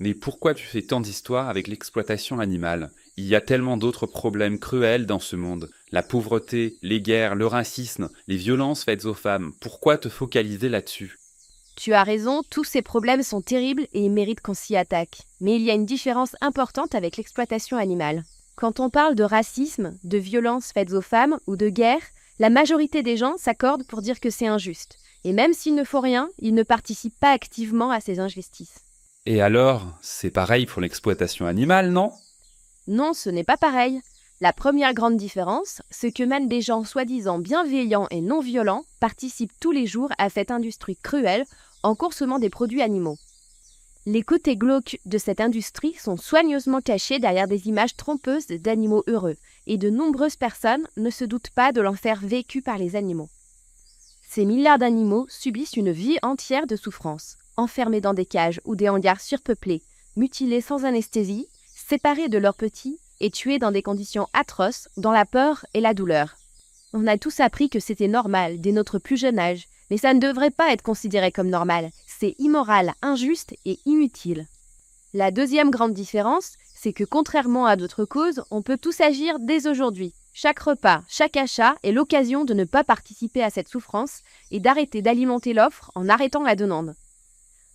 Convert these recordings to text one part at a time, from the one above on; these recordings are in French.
Mais pourquoi tu fais tant d'histoires avec l'exploitation animale? Il y a tellement d'autres problèmes cruels dans ce monde. La pauvreté, les guerres, le racisme, les violences faites aux femmes. Pourquoi te focaliser là-dessus? Tu as raison, tous ces problèmes sont terribles et ils méritent qu'on s'y attaque. Mais il y a une différence importante avec l'exploitation animale. Quand on parle de racisme, de violences faites aux femmes ou de guerre, la majorité des gens s'accordent pour dire que c'est injuste. Et même s'il ne faut rien, ils ne participent pas activement à ces injustices. Et alors, c'est pareil pour l'exploitation animale, non? Non, ce n'est pas pareil. La première grande différence, c'est que même des gens soi-disant bienveillants et non violents participent tous les jours à cette industrie cruelle en consommant des produits animaux. Les côtés glauques de cette industrie sont soigneusement cachés derrière des images trompeuses d'animaux heureux, et de nombreuses personnes ne se doutent pas de l'enfer vécu par les animaux. Ces milliards d'animaux subissent une vie entière de souffrance, enfermés dans des cages ou des hangars surpeuplés, mutilés sans anesthésie, séparés de leurs petits et tués dans des conditions atroces, dans la peur et la douleur. On a tous appris que c'était normal dès notre plus jeune âge, mais ça ne devrait pas être considéré comme normal. C'est immoral, injuste et inutile. La deuxième grande différence, c'est que contrairement à d'autres causes, on peut tous agir dès aujourd'hui. Chaque repas, chaque achat est l'occasion de ne pas participer à cette souffrance et d'arrêter d'alimenter l'offre en arrêtant la demande.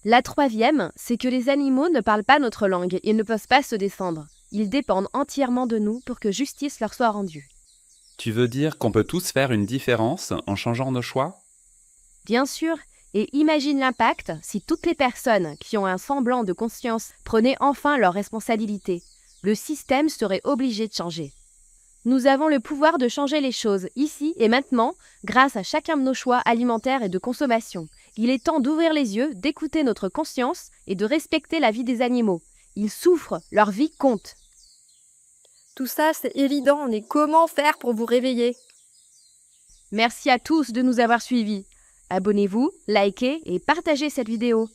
La troisième, c'est que les animaux ne parlent pas notre langue et ne peuvent pas se défendre. Ils dépendent entièrement de nous pour que justice leur soit rendue. Tu veux dire qu'on peut tous faire une différence en changeant nos choix? Bien sûr, et imagine l'impact si toutes les personnes qui ont un semblant de conscience prenaient enfin leurs responsabilités. Le système serait obligé de changer. Nous avons le pouvoir de changer les choses ici et maintenant grâce à chacun de nos choix alimentaires et de consommation. Il est temps d'ouvrir les yeux, d'écouter notre conscience et de respecter la vie des animaux. Ils souffrent, leur vie compte. Tout ça, c'est évident, mais comment faire pour vous réveiller? Merci à tous de nous avoir suivis. Abonnez-vous, likez et partagez cette vidéo.